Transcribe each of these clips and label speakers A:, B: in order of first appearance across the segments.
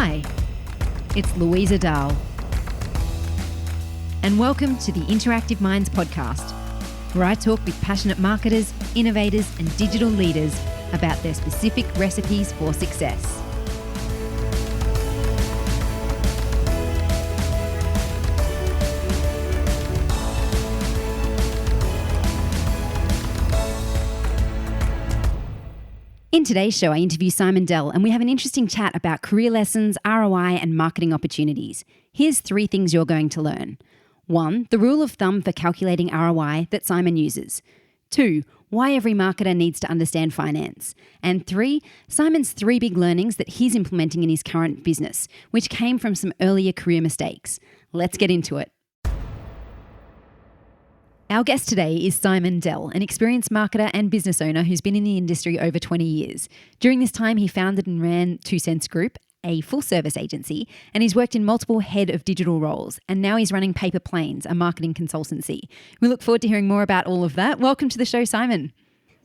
A: Hi, it's Louisa Dahl. And welcome to the Interactive Minds podcast, where I talk with passionate marketers, innovators, and digital leaders about their specific recipes for success. In today's show, I interview Simon Dell, and we have an interesting chat about career lessons, ROI, and marketing opportunities. Here's 3 things you're going to learn. 1, the rule of thumb for calculating ROI that Simon uses. 2, why every marketer needs to understand finance. And 3, Simon's 3 big learnings that he's implementing in his current business, which came from some earlier career mistakes. Let's get into it. Our guest today is Simon Dell, an experienced marketer and business owner who's been in the industry over 20 years. During this time, he founded and ran 2 Cents Group, a full-service agency, and he's worked in multiple head of digital roles. And now he's running Paper Planes, a marketing consultancy. We look forward to hearing more about all of that. Welcome to the show, Simon.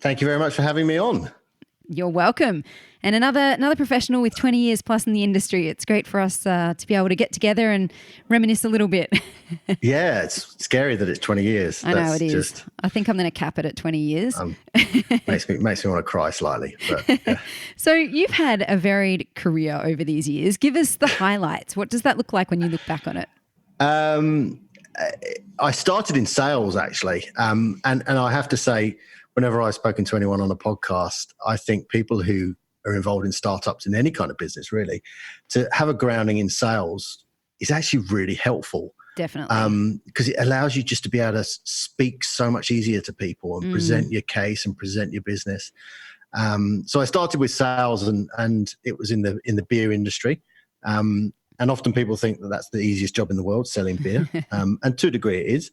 B: Thank you very much for having me on.
A: You're welcome. And another professional with 20 years plus in the industry. It's great for us to be able to get together and reminisce a little bit.
B: Yeah, it's scary that it's 20 years.
A: I know it is. I think I'm going to cap it at 20 years.
B: Makes me want to cry slightly. But, yeah.
A: So you've had a varied career over these years. Give us the highlights. What does that look like when you look back on it?
B: I started in sales, actually. And I have to say, whenever I've spoken to anyone on a podcast, I think people who are involved in startups in any kind of business, really, to have a grounding in sales is actually really helpful.
A: Definitely.
B: Because it allows you just to be able to speak so much easier to people and present your case and present your business. So I started with sales and it was in the beer industry. And often people think that that's the easiest job in the world, selling beer. And to a degree it is.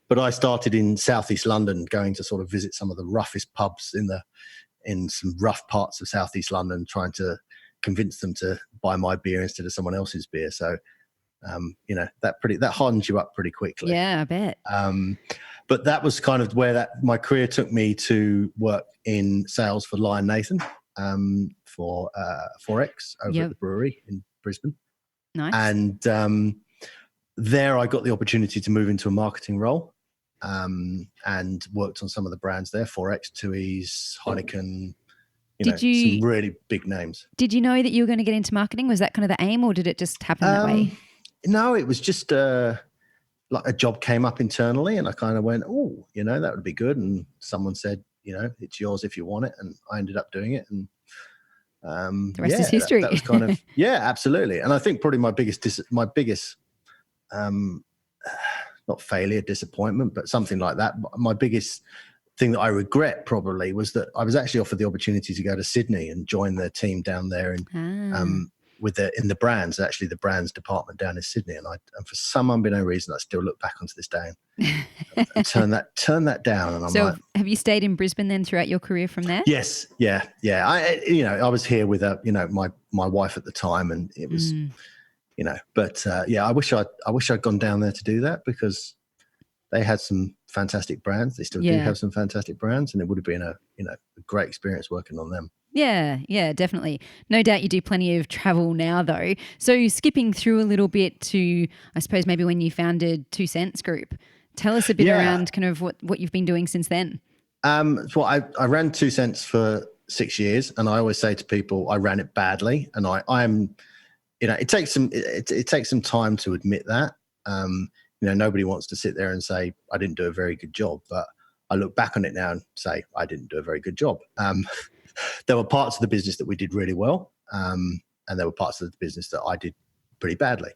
B: But I started in Southeast London, going to sort of visit some of the roughest pubs in some rough parts of Southeast London, trying to convince them to buy my beer instead of someone else's beer. So, that hardens you up pretty quickly.
A: Yeah, I bet.
B: But that was kind of where my career took me to work in sales for Lion Nathan, for Forex over at the brewery in Brisbane.
A: Nice.
B: And there I got the opportunity to move into a marketing role. And worked on some of the brands there, Forex, Tui's, Heineken, some really big names.
A: Did you know that you were going to get into marketing? Was that kind of the aim, or did it just happen that way?
B: No, it was just like a job came up internally and I kind of went, oh, that would be good. And someone said, it's yours if you want it. And I ended up doing it. And
A: the rest is history.
B: That was kind of, yeah, absolutely. And I think probably my biggest not failure, disappointment, but something like that. My biggest thing that I regret probably was that I was actually offered the opportunity to go to Sydney and join their team down there and in the brands, actually the brands department down in Sydney. And for some unbeknown reason, I still look back onto this day and turn that down. And I'm
A: so have you stayed in Brisbane then throughout your career from there?
B: Yes. Yeah. I was here with my wife at the time, and it was, I wish I'd gone down there to do that, because they had some fantastic brands. They still do have some fantastic brands, and it would have been a great experience working on them.
A: Yeah, definitely. No doubt you do plenty of travel now though. So skipping through a little bit to, I suppose, maybe when you founded 2 Cents Group, tell us a bit around kind of what you've been doing since then.
B: So I ran 2 Cents for 6 years, and I always say to people I ran it badly, and I'm it takes some time to admit that. Nobody wants to sit there and say I didn't do a very good job, but I look back on it now and say I didn't do a very good job. There were parts of the business that we did really well, and there were parts of the business that I did pretty badly.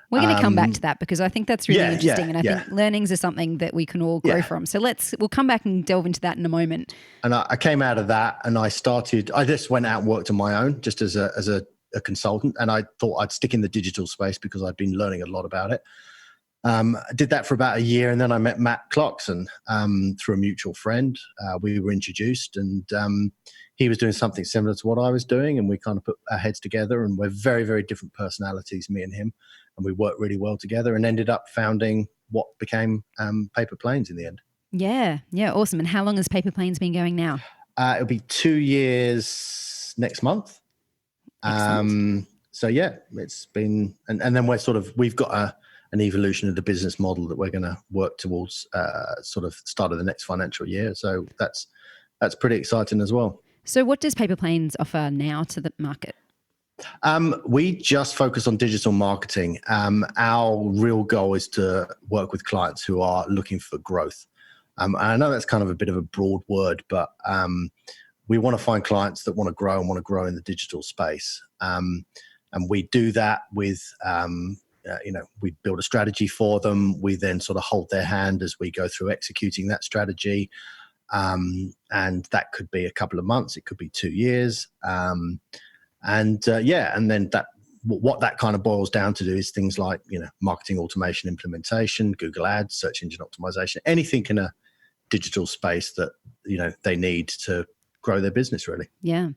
A: We're going to come back to that, because I think that's really interesting, and I think learnings are something that we can all grow from. So we'll come back and delve into that in a moment. And
B: I came out of that, and I just went out and worked on my own, just as a consultant, and I thought I'd stick in the digital space because I'd been learning a lot about it. I did that for about a year, and then I met Matt Clarkson through a mutual friend. We were introduced, and he was doing something similar to what I was doing, and we kind of put our heads together, and we're very, very different personalities, me and him, and we worked really well together and ended up founding what became Paper Planes in the end.
A: Yeah, awesome. And how long has Paper Planes been going now?
B: It'll be 2 years next month. yeah, it's been, and then we've got an evolution of the business model that we're going to work towards sort of start of the next financial year. So that's pretty exciting as well.
A: So what does Paper Planes offer now to the market?
B: We just focus on digital marketing. Our real goal is to work with clients who are looking for growth. And I know that's kind of a bit of a broad word, but we want to find clients that want to grow and want to grow in the digital space. And we do that with, we build a strategy for them. We then sort of hold their hand as we go through executing that strategy. And that could be a couple of months. It could be 2 years. And then what that kind of boils down to do is things like, marketing automation implementation, Google Ads, search engine optimization, anything in a digital space that, they need to grow their business, really.
A: Yeah.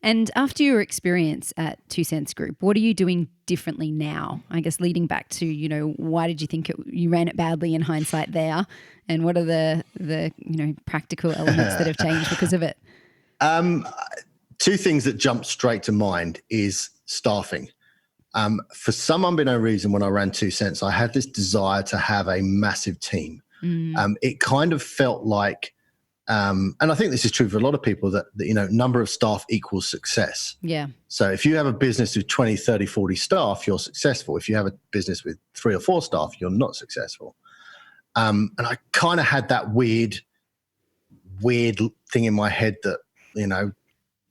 A: And after your experience at 2 Cents Group, what are you doing differently now? I guess leading back to, why did you think you ran it badly in hindsight there? And what are the practical elements that have changed because of it?
B: Two things that jump straight to mind is staffing. For some unbeknown reason, when I ran 2 Cents, I had this desire to have a massive team. It kind of felt like, and I think this is true for a lot of people, that number of staff equals success.
A: Yeah.
B: So if you have a business with 20, 30, 40 staff, you're successful. If you have a business with 3 or 4 staff, you're not successful. And I kind of had that weird thing in my head that,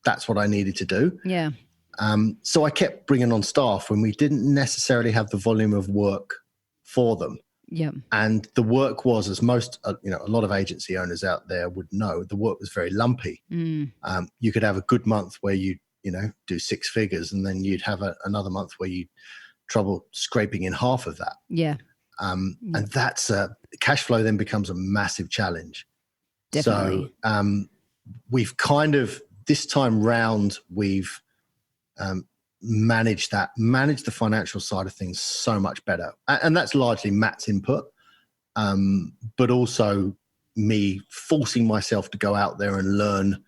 B: that's what I needed to do.
A: Yeah.
B: So I kept bringing on staff when we didn't necessarily have the volume of work for them.
A: Yeah.
B: And the work was, as most, a lot of agency owners out there would know, the work was very lumpy. You could have a good month where you do 6 figures, and then you'd have another month where you trouble scraping in half of that.
A: Yeah.
B: And that's cash flow then becomes a massive challenge.
A: Definitely.
B: So we've kind of, this time round, we've managed the financial side of things so much better. And that's largely Matt's input, but also me forcing myself to go out there and learn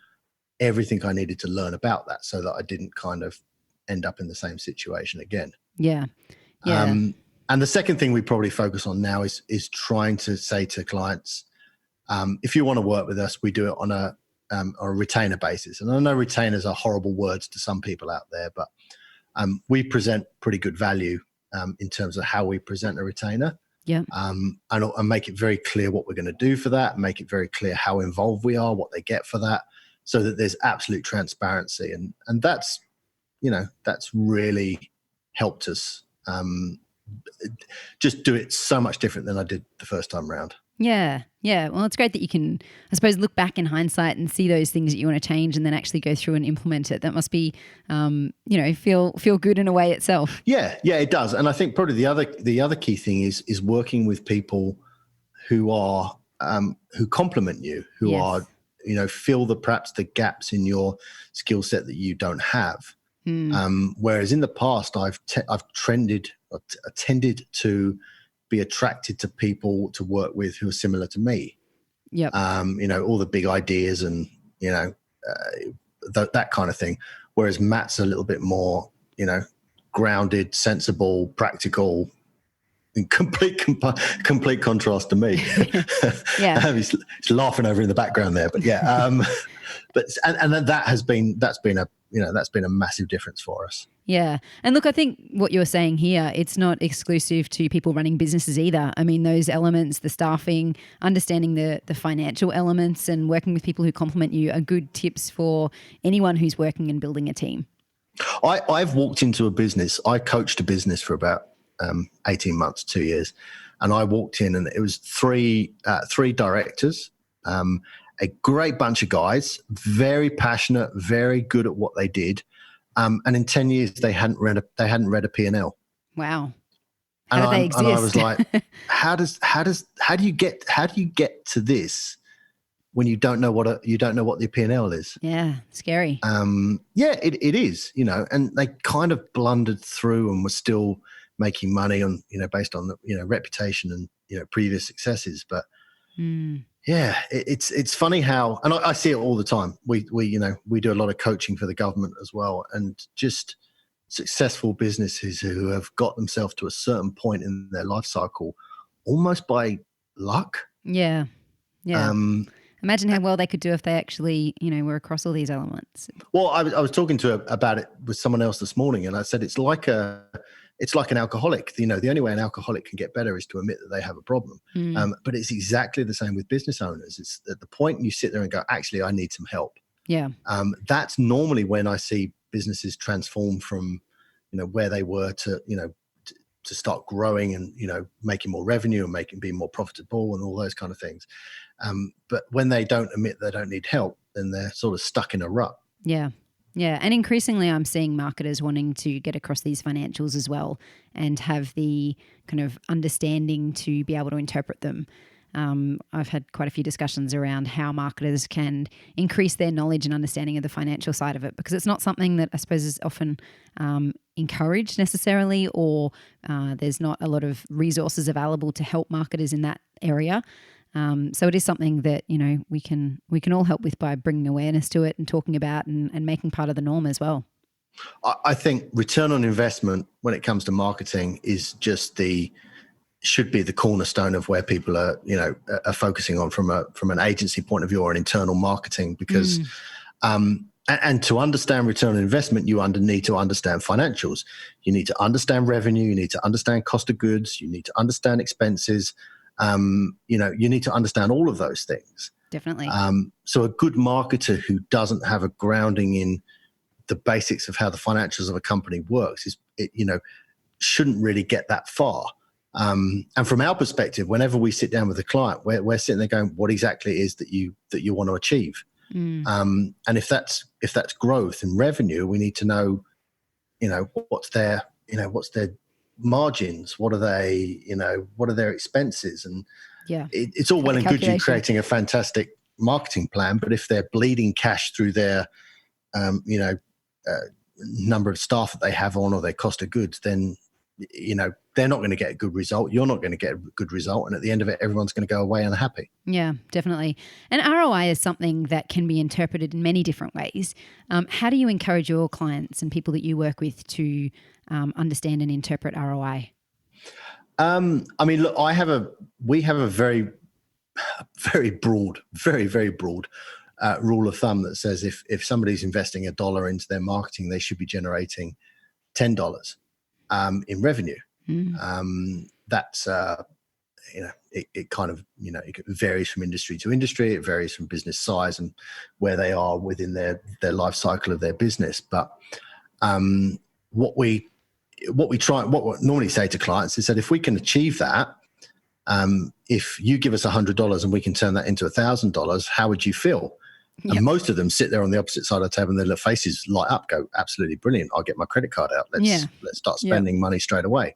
B: everything I needed to learn about that, so that I didn't kind of end up in the same situation again.
A: Yeah. Yeah.
B: And the second thing we probably focus on now is trying to say to clients, if you want to work with us, we do it on a retainer basis. And I know retainers are horrible words to some people out there, but we present pretty good value in terms of how we present a retainer.
A: Yeah.
B: And make it very clear what we're going to do for that, make it very clear how involved we are, what they get for that, so that there's absolute transparency. And that's, that's really helped us just do it so much different than I did the first time around.
A: Yeah. Yeah. Well, it's great that you can, I suppose, look back in hindsight and see those things that you want to change and then actually go through and implement it. That must be, feel good in a way itself.
B: Yeah. Yeah, it does. And I think probably the other key thing is working with people who are, who complement you, who
A: Yes.
B: are, fill perhaps the gaps in your skill set that you don't have. Whereas in the past, I've tended to be attracted to people to work with who are similar to me.
A: Yep.
B: All the big ideas and, that kind of thing. Whereas Matt's a little bit more, grounded, sensible, practical, in complete contrast to me.
A: Yeah.
B: He's laughing over in the background there, but yeah. That's been a massive difference for us.
A: Yeah. And look, I think what you're saying here, it's not exclusive to people running businesses either. I mean, those elements, the staffing, understanding the financial elements and working with people who complement you are good tips for anyone who's working and building a team.
B: I've walked into a business. I coached a business for about 18 months, 2 years. And I walked in and it was three directors, a great bunch of guys, very passionate, very good at what they did. And in 10 years, they hadn't read a P&L.
A: Wow. How do they exist?
B: And I was like, how do you get to this when you don't know what the P&L is?
A: Yeah, scary.
B: It is, and they kind of blundered through and were still making money on, based on the, reputation and, previous successes. But yeah, it's funny how, and I see it all the time. We do a lot of coaching for the government as well, and just successful businesses who have got themselves to a certain point in their life cycle almost by luck.
A: Yeah. Yeah.
B: Um,
A: Imagine how well they could do if they actually, were across all these elements.
B: Well, I was talking about it with someone else this morning, and I said it's like an alcoholic. The only way an alcoholic can get better is to admit that they have a problem. But it's exactly the same with business owners. It's at the point you sit there and go, actually, I need some help.
A: Yeah.
B: That's normally when I see businesses transform from, where they were to start growing and, making more revenue and being more profitable and all those kind of things. But when they don't admit they don't need help, then they're sort of stuck in a rut.
A: Yeah. Yeah. And increasingly I'm seeing marketers wanting to get across these financials as well and have the kind of understanding to be able to interpret them. I've had quite a few discussions around how marketers can increase their knowledge and understanding of the financial side of it, because it's not something that I suppose is often encouraged necessarily, or there's not a lot of resources available to help marketers in that area. So it is something that, we can all help with by bringing awareness to it and talking about and making part of the norm as well.
B: I think return on investment when it comes to marketing is should be the cornerstone of where people are focusing on from an agency point of view or an internal marketing, because and to understand return on investment, you need to understand financials. You need to understand revenue. You need to understand cost of goods. You need to understand expenses. You need to understand all of those things.
A: Definitely.
B: So a good marketer who doesn't have a grounding in the basics of how the financials of a company works shouldn't really get that far. And from our perspective, whenever we sit down with a client, we're sitting there going, what exactly it is that you want to achieve? And if that's growth and revenue, we need to know, what's their margins, what are their expenses? And it's all well and good you creating a fantastic marketing plan, but if they're bleeding cash through their, number of staff that they have on or their cost of goods, then they're not going to get a good result. You're not going to get a good result. And at the end of it, everyone's going to go away unhappy. Yeah,
A: definitely. And ROI is something that can be interpreted in many different ways. How do you encourage your clients and people that you work with to understand and interpret ROI?
B: Look, we have a very, very broad, very, very broad rule of thumb that says if somebody's investing $1 into their marketing, they should be generating $10 in revenue. That's it kind of it varies from industry to industry. It varies from business size and where they are within their life cycle of their business. But what we normally say to clients is that if we can achieve that, if you give us $100 and we can turn that into $1,000, how would you feel? Yep. And most of them sit there on the opposite side of the table and their faces light up, go, absolutely brilliant. I'll get my credit card out. Let's start spending money straight away.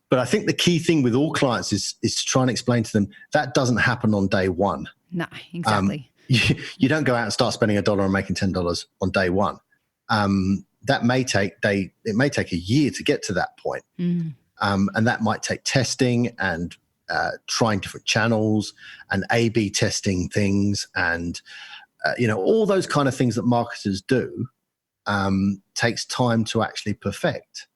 B: But I think the key thing with all clients is to try and explain to them that doesn't happen on day one.
A: No, exactly.
B: You don't go out and start spending $1 and making $10 on day one. It may take a year to get to that point. And that might take testing and trying different channels and A/B testing things and all those kind of things that marketers do takes time to actually perfect.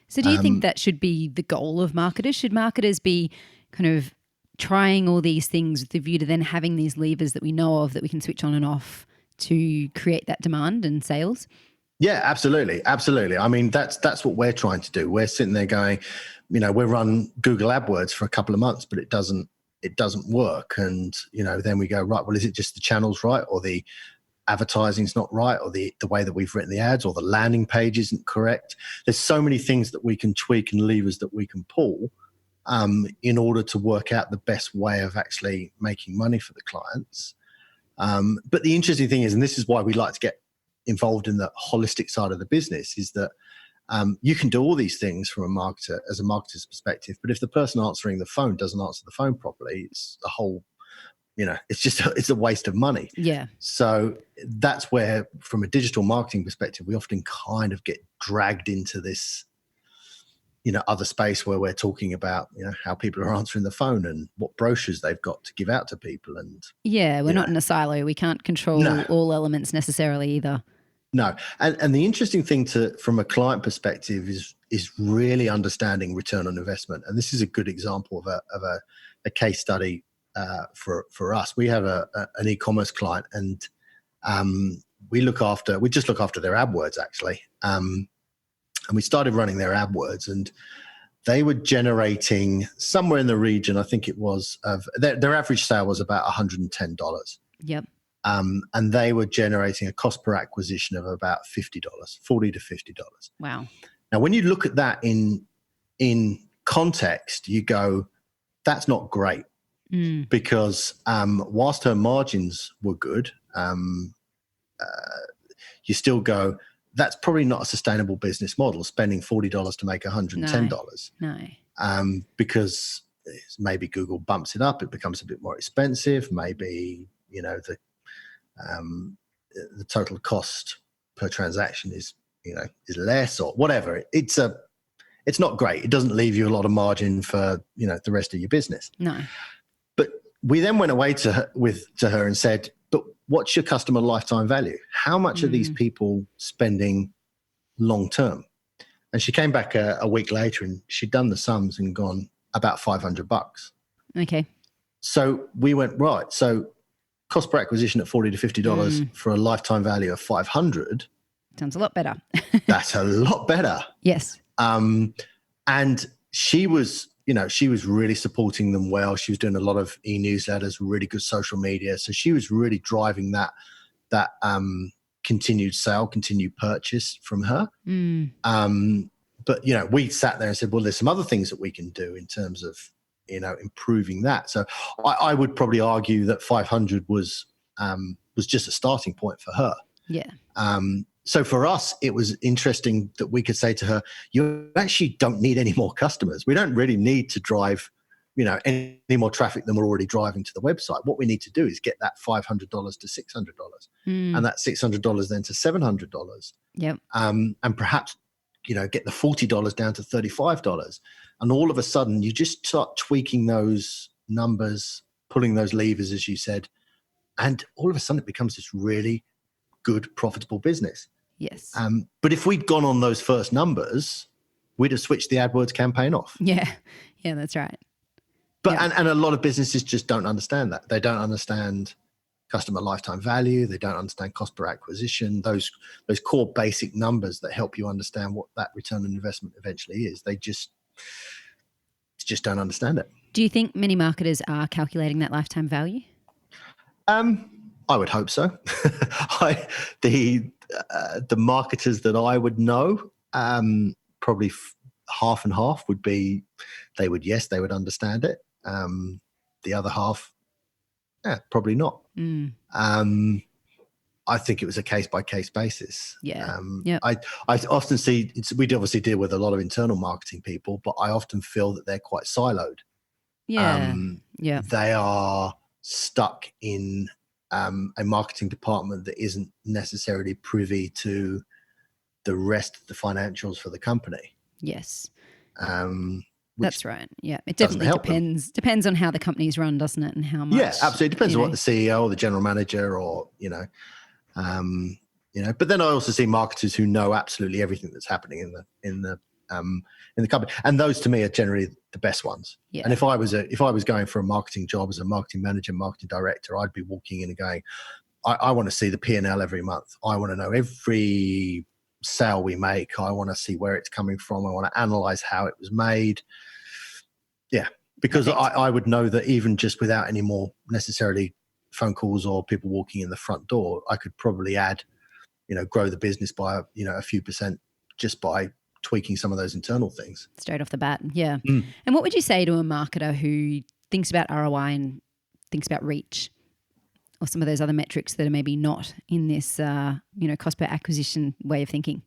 A: So do you think that should be the goal of marketers? Should marketers be kind of trying all these things with the view to then having these levers that we know of that we can switch on and off to create that demand and sales?
B: Yeah, absolutely. Absolutely. That's what we're trying to do. We're sitting there going, we run Google AdWords for a couple of months, but it doesn't work. And, then we go, right, well, is it just the channels right? Or the advertising's not right? Or the way that we've written the ads or the landing page isn't correct? There's so many things that we can tweak and levers that we can pull in order to work out the best way of actually making money for the clients. But the interesting thing is, and this is why we like to get involved in the holistic side of the business, is that you can do all these things from as a marketer's perspective, but if the person answering the phone doesn't answer the phone properly, it's a whole, it's a waste of money.
A: Yeah.
B: So that's where, from a digital marketing perspective, we often kind of get dragged into this, other space where we're talking about, how people are answering the phone and what brochures they've got to give out to people. And
A: we're not in a silo. We can't control all elements necessarily either.
B: No. And the interesting thing from a client perspective is really understanding return on investment. And this is a good example of a case study for us. We have an e-commerce client, and we just look after their AdWords actually. And we started running their AdWords, and they were generating somewhere in the region, I think it was, of their average sale was about $110.
A: Yep.
B: And they were generating a cost per acquisition of about $50, $40 to $50.
A: Wow.
B: Now, when you look at that in context, you go, that's not great, because whilst her margins were good, you still go, that's probably not a sustainable business model, spending $40 to make $110.
A: No.
B: Because maybe Google bumps it up, it becomes a bit more expensive. Maybe, the total cost per transaction is less, or whatever. It's not great. It doesn't leave you a lot of margin for, the rest of your business.
A: No.
B: But we then went away to her and said, but what's your customer lifetime value? How much are these people spending long term? And she came back a week later, and she'd done the sums and gone about $500.
A: Okay.
B: So we went, right. So cost per acquisition at $40 to $50 for a lifetime value of $500.
A: Sounds a lot better.
B: That's a lot better.
A: Yes.
B: And she was really supporting them well. She was doing a lot of e-newsletters, really good social media. So she was really driving that continued sale, continued purchase from her. But, we sat there and said, well, there's some other things that we can do in terms of, improving that. So I would probably argue that 500 was just a starting point for her.
A: Yeah.
B: So for us, it was interesting that we could say to her, you actually don't need any more customers. We don't really need to drive, any more traffic than we're already driving to the website. What we need to do is get that $500 to $600 and that $600 then to $700.
A: Yep.
B: And perhaps, get the $40 down to $35. And all of a sudden you just start tweaking those numbers, pulling those levers, as you said. And all of a sudden it becomes this really good, profitable business.
A: Yes.
B: But if we'd gone on those first numbers, we'd have switched the AdWords campaign off.
A: Yeah. Yeah, that's right.
B: But and a lot of businesses just don't understand that. They don't understand customer lifetime value. They don't understand cost per acquisition. Those core basic numbers that help you understand what that return on investment eventually is. They just don't understand it.
A: Do you think many marketers are calculating that lifetime value?
B: I would hope so. The marketers that I would know, probably half and half would be, they would understand it. The other half, probably not. I think it was a case by case basis.
A: Yeah.
B: I often see we obviously deal with a lot of internal marketing people, but I often feel that they're quite siloed.
A: Yeah.
B: They are stuck in a marketing department that isn't necessarily privy to the rest of the financials for the company.
A: Yes. That's right. Yeah. It definitely depends on how the company's run, doesn't it? And how much.
B: Yeah, absolutely. Depends on what the CEO or the general manager or, but then I also see marketers who know absolutely everything that's happening in the company. And those to me are generally the best ones.
A: Yeah.
B: And if I was going for a marketing job as a marketing manager, marketing director, I'd be walking in and going, I want to see the P&L every month. I want to know every sale we make. I want to see where it's coming from. I want to analyze how it was made. Yeah. Because I would know that even just without any more necessarily phone calls or people walking in the front door, I could probably grow the business by, a few percent just by tweaking some of those internal things.
A: Straight off the bat. Yeah. And what would you say to a marketer who thinks about ROI and thinks about reach or some of those other metrics that are maybe not in this, cost per acquisition way of thinking?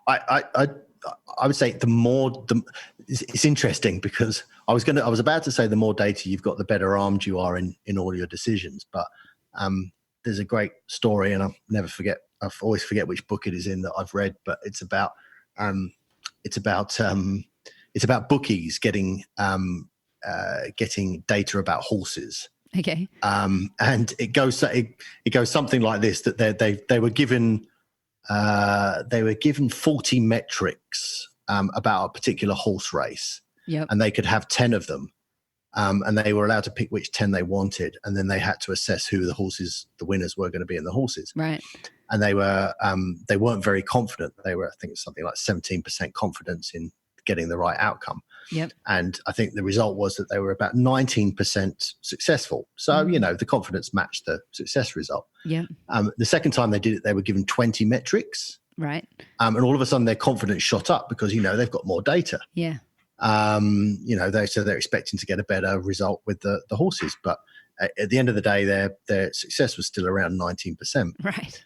B: I would say it's interesting because I was about to say the more data you've got, the better armed you are in all your decisions. But there's a great story, and I always forget which book it is in that I've read, but it's about bookies getting data about horses.
A: Okay.
B: And it goes something like this: that they were given they were given 40 metrics about a particular horse race, and they could have 10 of them. And they were allowed to pick which 10 they wanted, and then they had to assess who the winners were going to be in the horses.
A: Right.
B: And they weren't very confident. They were, I think it's something like 17% confidence in getting the right outcome.
A: Yep.
B: And I think the result was that they were about 19% successful. So, the confidence matched the success result.
A: Yeah.
B: The second time they did it, they were given 20 metrics.
A: Right.
B: And all of a sudden their confidence shot up because, they've got more data.
A: Yeah.
B: They're expecting to get a better result with the horses. But at the end of the day, their success was still around 19%.
A: Right.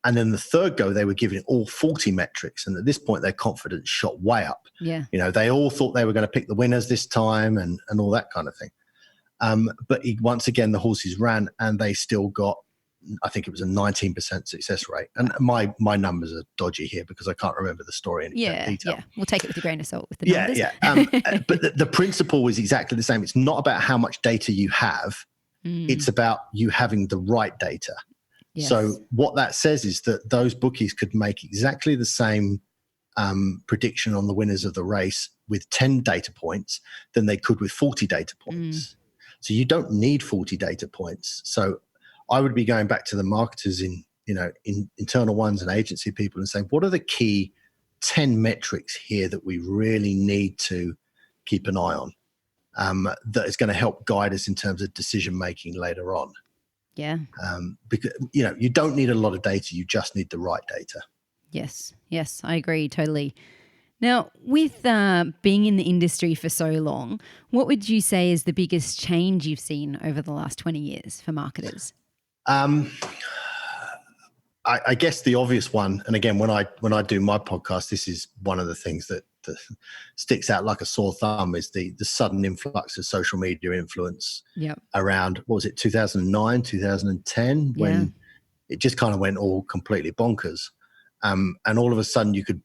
B: And then the third go, they were given all 40 metrics. And at this point, their confidence shot way up.
A: Yeah.
B: They all thought they were going to pick the winners this time and all that kind of thing. But once again, the horses ran and they still got, I think it was a 19% success rate. And my numbers are dodgy here because I can't remember the story in detail.
A: Yeah, we'll take it with a grain of salt with the numbers.
B: But the principle was exactly the same. It's not about how much data you have. It's about you having the right data. Yes. So what that says is that those bookies could make exactly the same prediction on the winners of the race with 10 data points than they could with 40 data points. So you don't need 40 data points. So I would be going back to the marketers in internal ones and agency people and saying, what are the key 10 metrics here that we really need to keep an eye on that is going to help guide us in terms of decision making later on?
A: Yeah.
B: Because, you don't need a lot of data. You just need the right data.
A: Yes, I agree totally. Now, with being in the industry for so long, what would you say is the biggest change you've seen over the last 20 years for marketers?
B: I guess the obvious one, and again, when I do my podcast, this is one of the things that sticks out like a sore thumb, is the sudden influx of social media influence around, what was it, 2009, 2010, when it just kind of went all completely bonkers. And all of a sudden you could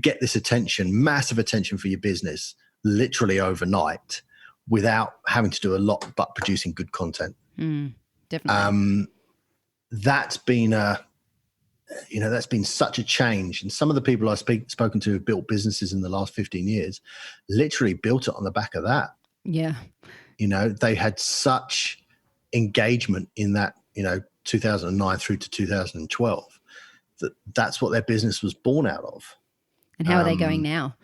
B: get this attention, massive attention for your business, literally overnight without having to do a lot but producing good content.
A: Definitely.
B: That's been that's been such a change. And some of the people I've spoken to who built businesses in the last 15 years literally built it on the back of that.
A: Yeah.
B: They had such engagement in that, 2009 through to 2012, that's what their business was born out of.
A: And how are they going now?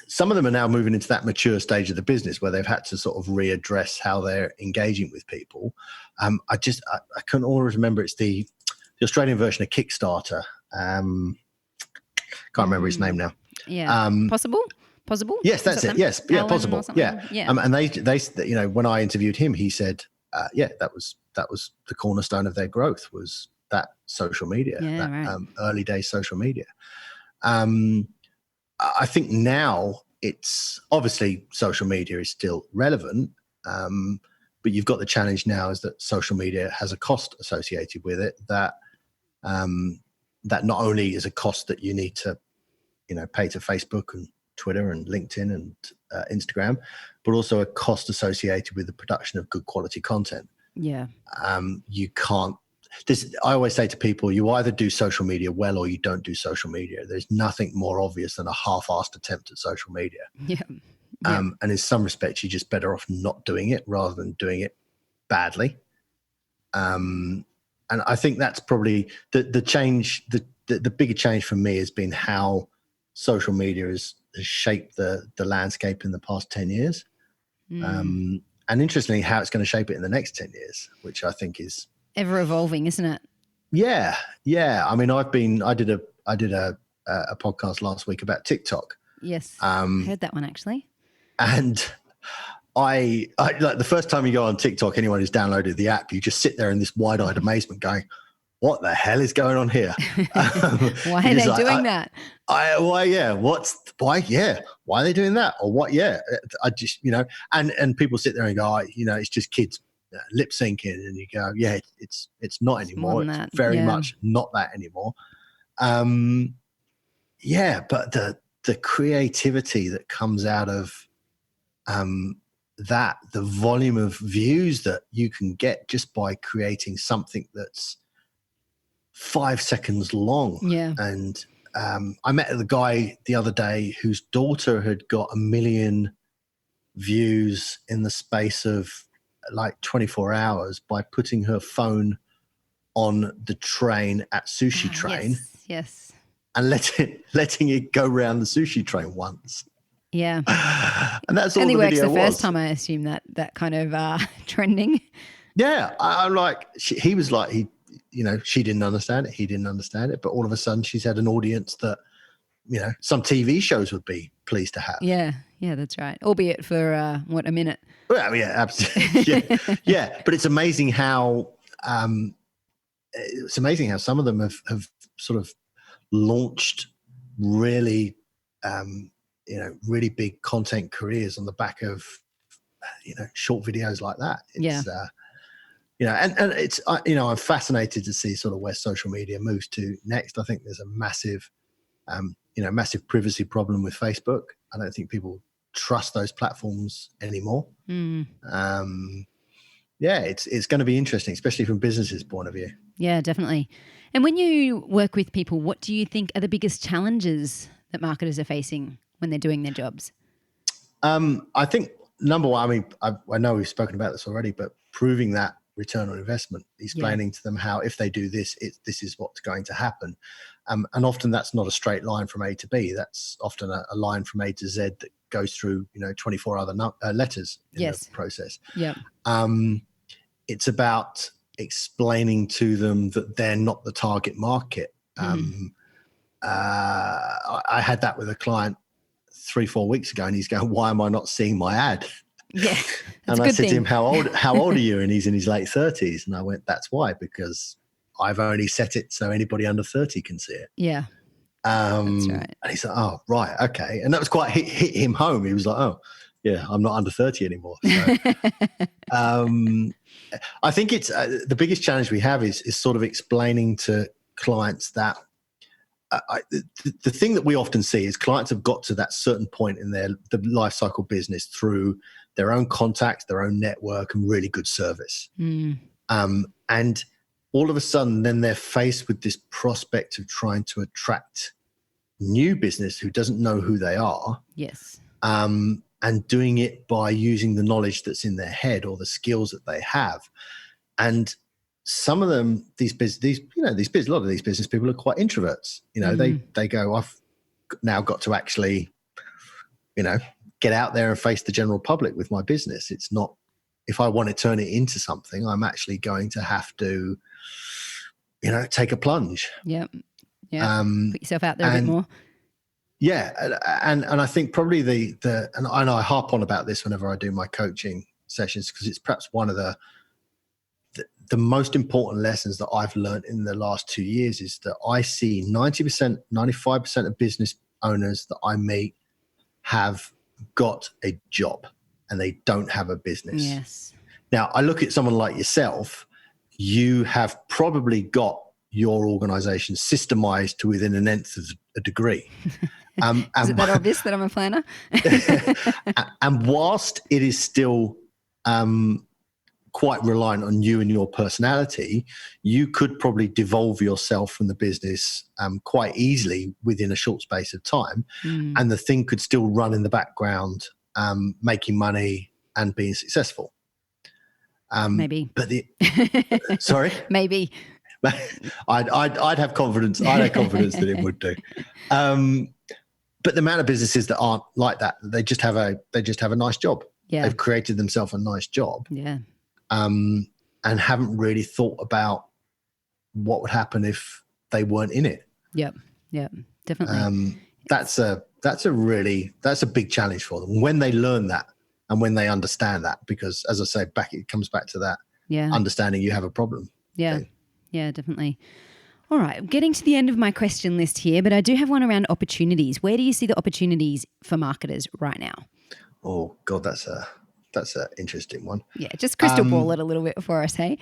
B: Some of them are now moving into that mature stage of the business where they've had to sort of readdress how they're engaging with people. I couldn't always remember. It's the Australian version of Kickstarter. Can't remember his name now.
A: Yeah. Possible?
B: Yes, that's it. Yes. Yeah. Possible. Yeah. And they, when I interviewed him, he said, that was the cornerstone of their growth, was that social media, early days social media. I think now it's obviously social media is still relevant, but you've got the challenge now is that social media has a cost associated with it that not only is a cost that you need to, pay to Facebook and Twitter and LinkedIn and Instagram, but also a cost associated with the production of good quality content.
A: Yeah.
B: You can't. I always say to people, you either do social media well or you don't do social media. There's nothing more obvious than a half-assed attempt at social media.
A: Yeah.
B: And in some respects, you're just better off not doing it rather than doing it badly. And I think that's probably the change. The bigger change for me has been how social media has shaped the landscape in the past 10 years. And interestingly, how it's going to shape it in the next 10 years, which I think is
A: ever evolving, isn't it?
B: Yeah. I mean, I did a podcast last week about TikTok.
A: Yes, I heard that one actually.
B: And I like the first time you go on TikTok, anyone who's downloaded the app, you just sit there in this wide-eyed amazement, going, "What the hell is going on here?
A: Why are they doing that?
B: Why are they doing that? Or what? Yeah, I just and people sit there and go, it's just kids lip syncing, and you go, yeah, it's not anymore. It's very much not that anymore. But the creativity that comes out of the volume of views that you can get just by creating something that's 5 seconds long.
A: Yeah.
B: And I met the guy the other day whose daughter had got 1 million views in the space of like 24 hours by putting her phone on the train at Sushi Train.
A: Yes.
B: And letting it go around the sushi train once.
A: Yeah.
B: And that's all
A: only
B: the
A: works
B: video
A: the first
B: was.
A: time, I assume, that kind of trending.
B: Yeah. I'm like, he was like, she didn't understand it. He didn't understand it. But all of a sudden she's had an audience that, some TV shows would be pleased to have.
A: Yeah. Yeah, that's right. Albeit for, a minute.
B: Well, yeah, absolutely. Yeah. But it's amazing how, some of them have sort of launched really, really big content careers on the back of, short videos like that. It's, and it's, I'm fascinated to see sort of where social media moves to next. I think there's a massive, massive privacy problem with Facebook. I don't think people trust those platforms anymore. It's going to be interesting, especially from businesses' point of view.
A: Yeah, definitely. And when you work with people, what do you think are the biggest challenges that marketers are facing when they're doing their jobs?
B: I think number one, I mean, I know we've spoken about this already, but proving that return on investment, explaining to them how if they do this, this is what's going to happen. And often that's not a straight line from A to B. That's often a line from A to Z that goes through, 24 other letters in the process.
A: Yeah.
B: It's about explaining to them that they're not the target market. I had that with a client 3-4 weeks ago, and he's going, "Why am I not seeing my ad?"
A: Yeah,
B: and I said to him, "How old are you?" And he's in his late 30s. And I went, "That's why, because I've only set it so anybody under 30 can see it."
A: Yeah, that's right.
B: And he's like, "Oh, right, okay." And that was quite hit him home. He was like, "Oh, yeah, I'm not under 30 anymore." So, I think it's the biggest challenge we have is sort of explaining to clients that the thing that we often see is clients have got to that certain point in the life cycle business through their own contacts, their own network, and really good service. And all of a sudden, then they're faced with this prospect of trying to attract new business who doesn't know who they are.
A: Yes.
B: And doing it by using the knowledge that's in their head or the skills that they have. And some of them, a lot of these business people are quite introverts. They go, "I've now got to actually, get out there and face the general public with my business. It's not, if I want to turn it into something, I'm actually going to have to, take a plunge."
A: Yeah. Put yourself out there a bit more.
B: Yeah, and I think probably and I harp on about this whenever I do my coaching sessions, because it's perhaps one of the most important lessons that I've learned in the last 2 years is that I see 90%, 95% of business owners that I meet have got a job and they don't have a business.
A: Yes.
B: Now, I look at someone like yourself. You have probably got your organization systemized to within an nth of a degree.
A: Is it that obvious that I'm a planner?
B: And whilst it is still quite reliant on you and your personality, you could probably devolve yourself from the business quite easily within a short space of time. And the thing could still run in the background, making money and being successful.
A: Maybe.
B: But sorry?
A: Maybe.
B: I'd have confidence. I'd have confidence that it would do. But the amount of businesses that aren't like that, they just have a nice job.
A: Yeah.
B: They've created themselves a nice job.
A: Yeah.
B: And haven't really thought about what would happen if they weren't in it.
A: Yep. Definitely.
B: That's a big challenge for them when they learn that and when they understand that, because as I say, it comes back to that understanding you have a problem.
A: Yeah.
B: thing.
A: Yeah, definitely. All right, I'm getting to the end of my question list here, but I do have one around opportunities. Where do you see the opportunities for marketers right now?
B: Oh God, that's an interesting one.
A: Yeah, just crystal ball it a little bit for us, hey?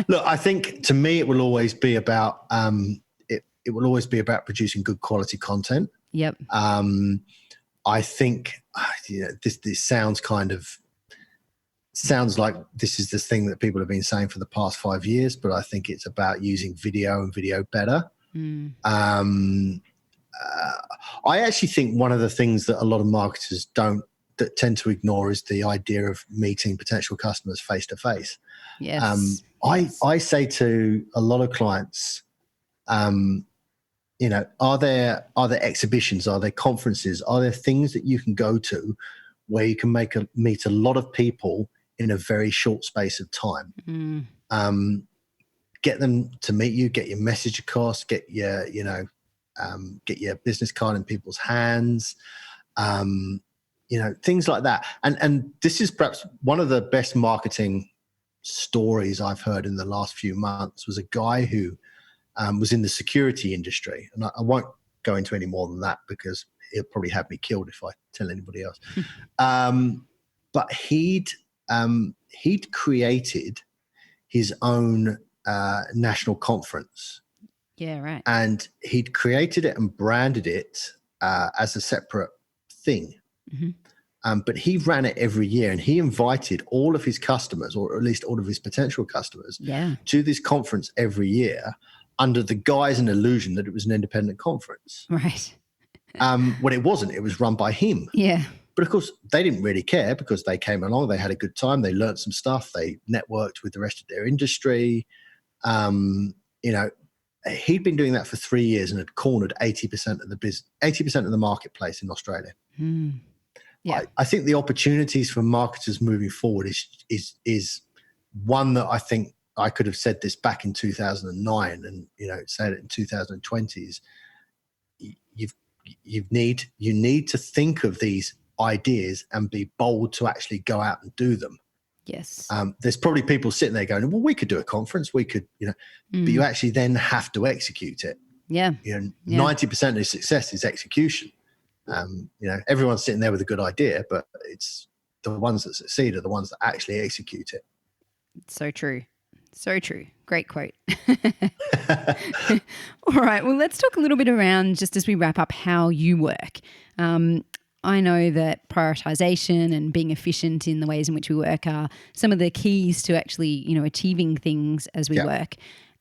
B: Look, I think to me it will always be about it will always be about producing good quality content.
A: Yep.
B: I think this sounds like this is this thing that people have been saying for the past 5 years, but I think it's about using video and video better. I actually think one of the things that a lot of marketers tend to ignore is the idea of meeting potential customers face to face.
A: Yes.
B: I say to a lot of clients, are there exhibitions, are there conferences, are there things that you can go to where you can meet a lot of people in a very short space of time? Get them to meet you, get your message across, get your business card in people's hands, things like that. And this is perhaps one of the best marketing stories I've heard in the last few months. Was a guy who was in the security industry, and I won't go into any more than that because he'll probably have me killed if I tell anybody else. But he'd created his own national conference.
A: Yeah, right.
B: And he'd created it and branded it as a separate thing. But he ran it every year, and he invited all of his customers, or at least all of his potential customers, to this conference every year under the guise and illusion that it was an independent conference.
A: Right.
B: When it wasn't, it was run by him.
A: Yeah.
B: But of course, they didn't really care because they came along, they had a good time, they learned some stuff, they networked with the rest of their industry. He'd been doing that for 3 years and had cornered 80% of the business, 80% of the marketplace in Australia.
A: Yeah.
B: I think the opportunities for marketers moving forward is one that I think I could have said this back in 2009 and said it in 2020 is you need to think of these ideas and be bold to actually go out and do them.
A: Yes.
B: There's probably people sitting there going, well, we could do a conference, we could, but you actually then have to execute it.
A: Yeah.
B: 90% of the success is execution. Everyone's sitting there with a good idea, but it's the ones that succeed are the ones that actually execute it.
A: So true. So true. Great quote. All right. Well, let's talk a little bit around, just as we wrap up, how you work. I know that prioritization and being efficient in the ways in which we work are some of the keys to actually, achieving things as we work.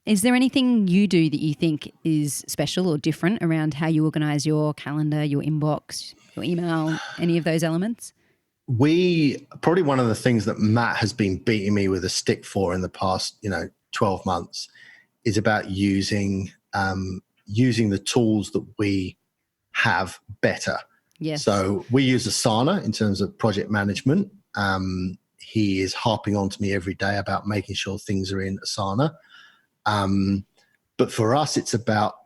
A: Is there anything you do that you think is special or different around how you organize your calendar, your inbox, your email, any of those elements?
B: Probably one of the things that Matt has been beating me with a stick for in the past, 12 months is about using the tools that we have better.
A: Yes.
B: So we use Asana in terms of project management. He is harping on to me every day about making sure things are in Asana. But for us, it's about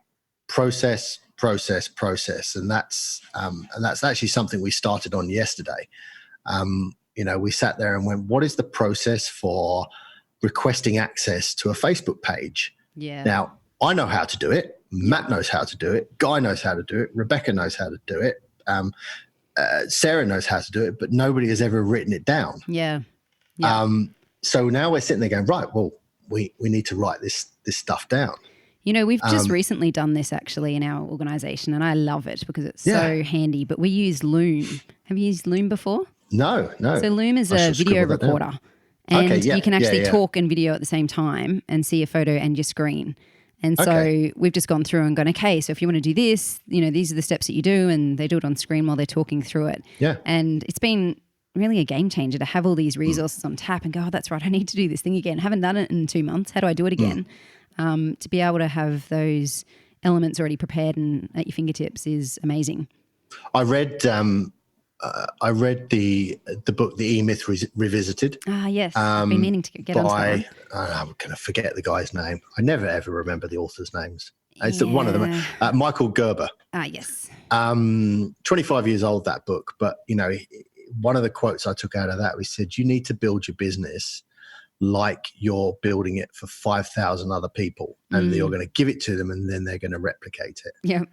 B: process. And that's actually something we started on yesterday. We sat there and went, what is the process for requesting access to a Facebook page?
A: Yeah.
B: Now, I know how to do it. Matt knows how to do it. Guy knows how to do it. Rebecca knows how to do it. Sarah knows how to do it, but nobody has ever written it down.
A: Yeah.
B: So now we're sitting there going, right, well, we need to write this stuff down.
A: We've just recently done this actually in our organization, and I love it because it's so handy, but we use Loom. Have you used Loom before?
B: No.
A: So Loom is a video recorder, and you can actually talk and video at the same time and see a photo and your screen. And so we've just gone through and gone, okay, so if you want to do this, these are the steps that you do, and they do it on screen while they're talking through it.
B: Yeah.
A: And it's been really a game changer to have all these resources on tap and go, oh, that's right, I need to do this thing again. Haven't done it in 2 months. How do I do it again? To be able to have those elements already prepared and at your fingertips is amazing.
B: I read the book, The E-Myth Revisited.
A: Ah, yes. I've been meaning to get onto that one.
B: I'm going to forget the guy's name. I never ever remember the author's names. It's one of them. Michael Gerber.
A: Ah, yes.
B: 25 years old, that book. But, one of the quotes I took out of that, we said, you need to build your business like you're building it for 5,000 other people, and you're going to give it to them and then they're going to replicate it.
A: Yeah.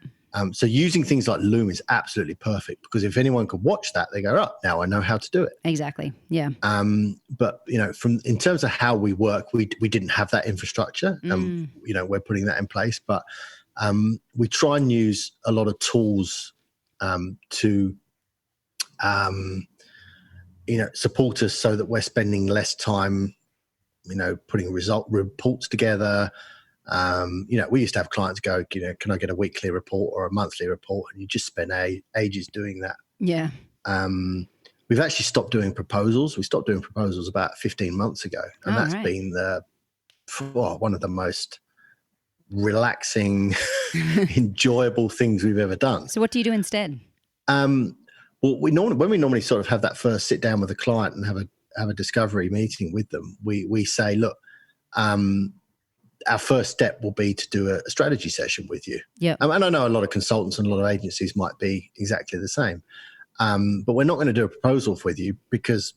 B: So using things like Loom is absolutely perfect, because if anyone could watch that, they go, oh, now I know how to do it.
A: Exactly. Yeah.
B: But, in terms of how we work, we didn't have that infrastructure. We're putting that in place, but we try and use a lot of tools to support us so that we're spending less time, putting reports together. We used to have clients go, can I get a weekly report or a monthly report? And you just spend ages doing that.
A: Yeah.
B: We've actually stopped doing proposals. We stopped doing proposals about 15 months ago. And that's been one of the most relaxing, enjoyable things we've ever done.
A: So what do you do instead?
B: Well, when we normally sort of have that first sit down with a client and have a discovery meeting with them, we say, look, our first step will be to do a strategy session with you.
A: Yeah.
B: And I know a lot of consultants and a lot of agencies might be exactly the same. But we're not going to do a proposal with you because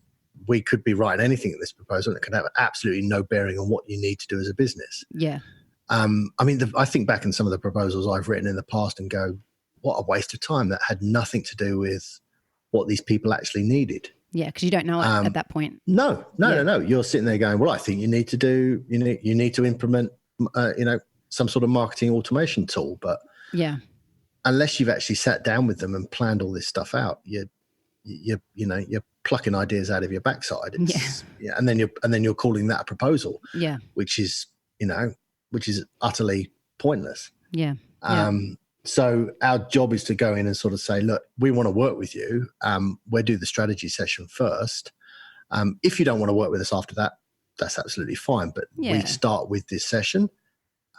B: we could be writing anything in this proposal and it could have absolutely no bearing on what you need to do as a business.
A: Yeah.
B: I think back in some of the proposals I've written in the past and go, what a waste of time. That had nothing to do with what these people actually needed.
A: Yeah, because you don't know it at that point.
B: No. You're sitting there going, well, I think you need to implement, some sort of marketing automation tool. But
A: yeah,
B: unless you've actually sat down with them and planned all this stuff out, you're plucking ideas out of your backside. And then you're calling that a proposal.
A: Yeah, which is
B: utterly pointless.
A: Yeah.
B: So our job is to go in and sort of say, look, we want to work with you. We'll do the strategy session first. If you don't want to work with us after that, that's absolutely fine. But we start with this session,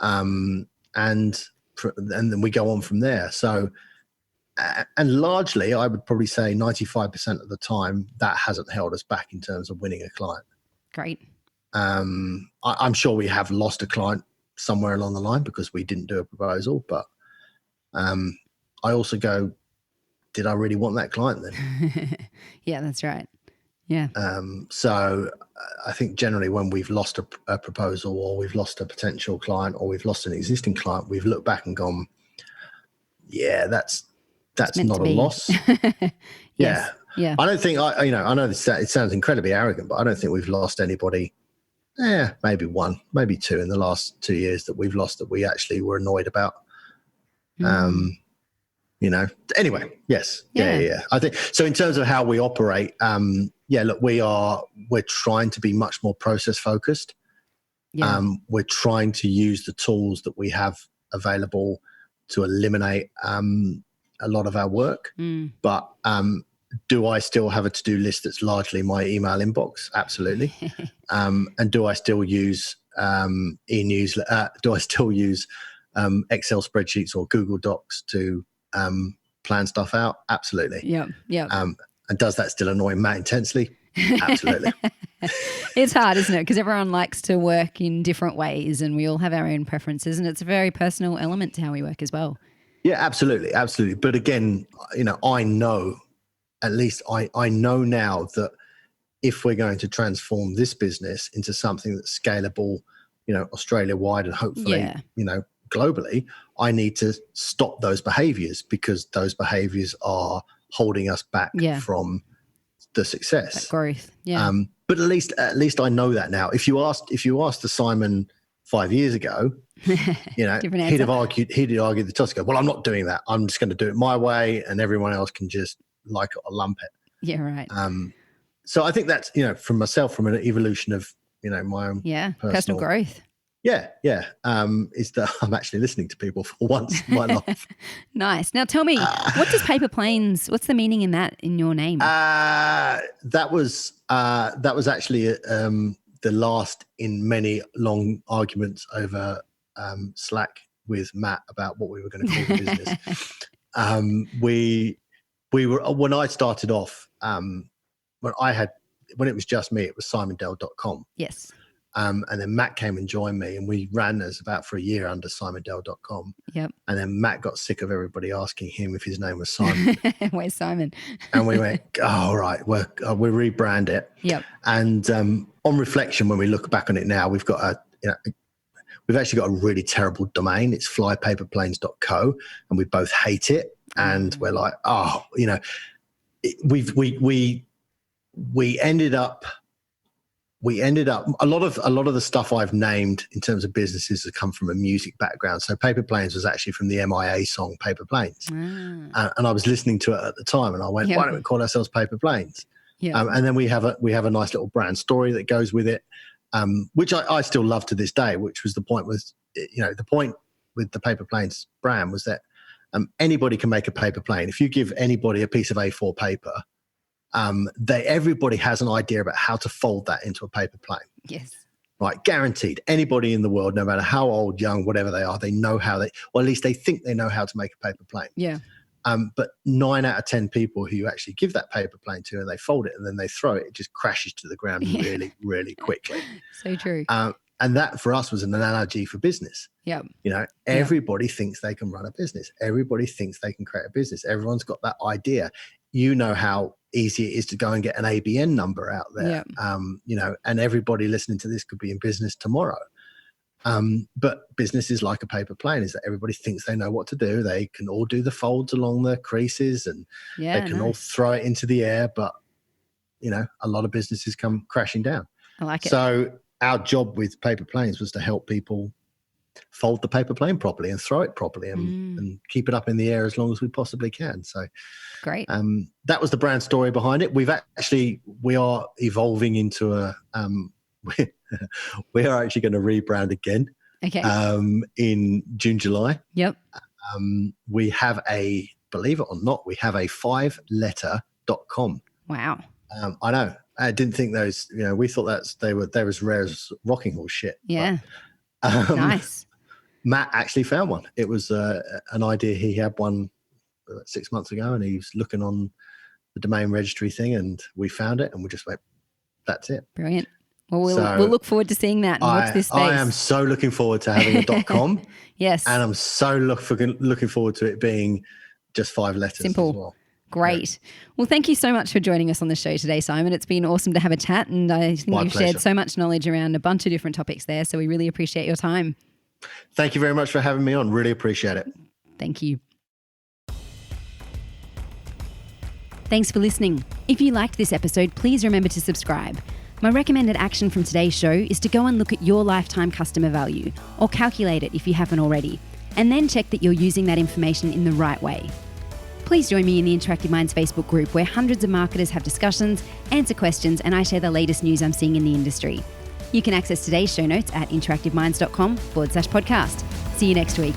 B: and then we go on from there. So, and largely, I would probably say 95% of the time, that hasn't held us back in terms of winning a client.
A: Great.
B: I'm sure we have lost a client somewhere along the line because we didn't do a proposal, but I also go, did I really want that client then?
A: Yeah, that's right. Yeah.
B: So I think generally when we've lost a proposal or we've lost a potential client or we've lost an existing client, we've looked back and gone, yeah, that's not a loss.
A: Yes. Yeah.
B: I don't think I know it sounds incredibly arrogant, but I don't think we've lost anybody. Maybe one, maybe two in the last 2 years that we've lost that we actually were annoyed about. Anyway, yes. Yeah. I think so. In terms of how we operate, look, we're trying to be much more process focused. Yeah. We're trying to use the tools that we have available to eliminate a lot of our work. But do I still have a to-do list that's largely my email inbox? Absolutely. And do I still use e-newsletter? Do I still use Excel spreadsheets or Google Docs to plan stuff out? Absolutely.
A: Yeah.
B: And does that still annoy Matt intensely? Absolutely.
A: It's hard, isn't it? Because everyone likes to work in different ways and we all have our own preferences, and it's a very personal element to how we work as well.
B: Yeah, absolutely. But again, I know, at least I know now that if we're going to transform this business into something that's scalable, Australia-wide and hopefully, globally, I need to stop those behaviors because those behaviors are holding us back from the success.
A: That growth. Yeah.
B: But at least I know that now. If you asked the Simon 5 years ago, he'd argue the toss. Go, well, I'm not doing that. I'm just going to do it my way, and everyone else can just like it or lump it.
A: Yeah, right.
B: So I think that's from myself, from an evolution of my own
A: personal growth.
B: Yeah. Is that I'm actually listening to people for once in my life.
A: Nice. Now tell me, what does Paper Planes? What's the meaning in that in your name?
B: That was actually the last in many long arguments over Slack with Matt about what we were going to call the business. We were, when I started off, when it was just me, it was simondell.com.
A: Yes.
B: And then Matt came and joined me, and we ran as about for a year under simondell.com.
A: Yep.
B: And then Matt got sick of everybody asking him if his name was Simon.
A: Where's Simon?
B: And we went, all right, we'll rebrand it.
A: Yep.
B: And on reflection, when we look back on it now, we've actually got a really terrible domain. It's flypaperplanes.co, and we both hate it. And we're like, we ended up we ended up a lot of the stuff I've named in terms of businesses has come from a music background. So Paper Planes was actually from the MIA song Paper Planes, and I was listening to it at the time, and I went, "Why don't we call ourselves Paper Planes?" And then we have a nice little brand story that goes with it, which I still love to this day. Which was the point with the Paper Planes brand was that anybody can make a paper plane. If you give anybody a piece of A4 paper, everybody has an idea about how to fold that into a paper plane.
A: Yes.
B: Right. Guaranteed. Anybody in the world, no matter how old, young, whatever they are, they know or at least they think they know how to make a paper plane.
A: Yeah.
B: But 9 out of 10 people who you actually give that paper plane to and they fold it and then they throw it, it just crashes to the ground really, really quickly.
A: So true.
B: And that for us was an analogy for business.
A: Yeah.
B: Everybody thinks they can run a business. Everybody thinks they can create a business. Everyone's got that idea. You know how easy it is to go and get an ABN number out there. And everybody listening to this could be in business tomorrow. But business is like a paper plane, is that everybody thinks they know what to do. They can all do the folds along the creases and they can all throw it into the air. But, a lot of businesses come crashing down.
A: I like it.
B: So our job with Paper Planes was to help people fold the paper plane properly and throw it properly and keep it up in the air as long as we possibly can. So
A: great.
B: That was the brand story behind it. We are evolving into we are actually going to rebrand again.
A: Okay.
B: In June, July.
A: Yep.
B: We have believe it or not, we have a 5letter.com.
A: Wow.
B: I know. I didn't think those, we thought they're as rare as rocking horse shit.
A: Yeah.
B: But,
A: nice.
B: Matt actually found one. It was an idea. He had one 6 months ago and he was looking on the domain registry thing and we found it and we just went, that's it.
A: Brilliant. Well, we'll look forward to seeing that and watch this space.
B: I am so looking forward to having a .com.
A: Yes.
B: And I'm so looking forward to it being just 5 letters.
A: Simple.
B: As well.
A: Great. Well, thank you so much for joining us on the show today, Simon. It's been awesome to have a chat and I think you've shared so much knowledge around a bunch of different topics there. So we really appreciate your time.
B: Thank you very much for having me on. Really appreciate it.
A: Thank you. Thanks for listening. If you liked this episode, please remember to subscribe. My recommended action from today's show is to go and look at your lifetime customer value or calculate it if you haven't already, and then check that you're using that information in the right way. Please join me in the Interactive Minds Facebook group where hundreds of marketers have discussions, answer questions, and I share the latest news I'm seeing in the industry. You can access today's show notes at interactiveminds.com/podcast. See you next week.